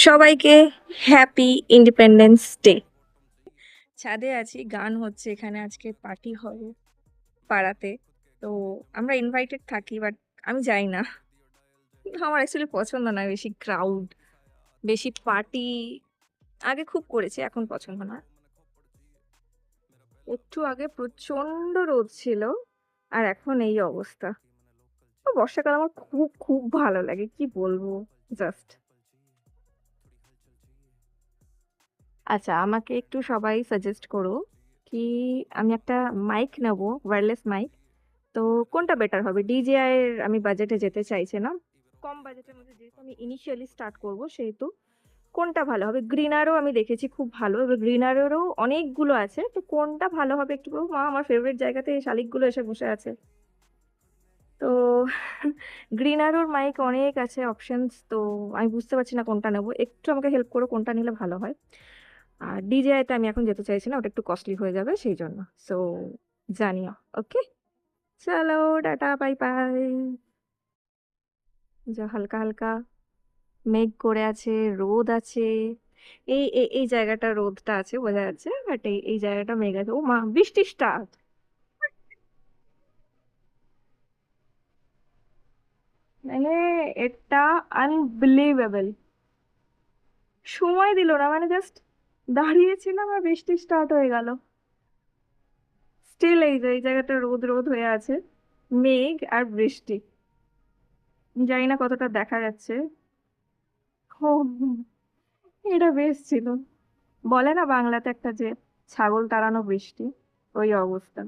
সবাইকে happy independence day. ছাদে আছি, গান হচ্ছে, এখানে আজকে পার্টি হবে পাড়াতে। তো আমরা ইনভাইটেড থাকি, বাট আমি যাই না। আমার অ্যাকচুয়ালি পছন্দ না বেশি ক্রাউড, বেশি পার্টি। আগে খুব করেছি, এখন পছন্দ না। একটু আগে প্রচন্ড রোদ ছিল, আর এখন এই অবস্থা। বর্ষাকাল আমার খুব খুব ভালো লাগে, কি বলবো। জাস্ট আচ্ছা, আমাকে একটু সবাই সাজেস্ট করো কি আমি একটা মাইক নেব, ওয়্যারলেস মাইক। তো কোনটা বেটার হবে? DJI এর আমি বাজেটে যেতে চাইছি না। কম বাজেটের মধ্যে যেহেতু আমি ইনিশিয়ালি স্টার্ট করব, সেহেতু কোনটা ভালো হবে? গ্রিনারও আমি দেখেছি খুব ভালো, এবার গ্রিনারেরও অনেকগুলো আছে, তো কোনটা ভালো হবে একটু বলো। মা, আমার ফেভারিট জায়গাতে এই শালিকগুলো এসে বসে আছে। তো গ্রিনারোর মাইক অনেক আছে অপশনস, তো আমি বুঝতে পারছি না কোনটা নেবো। একটু আমাকে হেল্প করো কোনটা নিলে ভালো হয়। আর DJI তে আমি এখন যেতে চাইছি না, ওটা একটু কস্টলি হয়ে যাবে সেই জন্য। সো জানিও। ওকে, চলো, টাটা, বাই বাই। যা হালকা হালকা মেঘ করে আছে, রোদ আছে। এই জায়গাটা রোদটা আছে বোঝা যাচ্ছে, বাট এই জায়গাটা মেঘ আছে। ও মা, বৃষ্টি স্টার্ট! মানে এটা আনবিলিভেবল। সময় দিল না, মানে জাস্ট দাঁড়িয়েছিলাম আর বৃষ্টি স্টার্ট হয়ে গেল। স্টিল এই জায়গাটা রোদ রোদ হয়ে আছে, মেঘ আর বৃষ্টি। জানি না কতটা দেখা যাচ্ছে। ও, এটা বেশ ছিল। বলে না বাংলাতে একটা যে ছাগল তাড়ানো বৃষ্টি, ওই অবস্থা।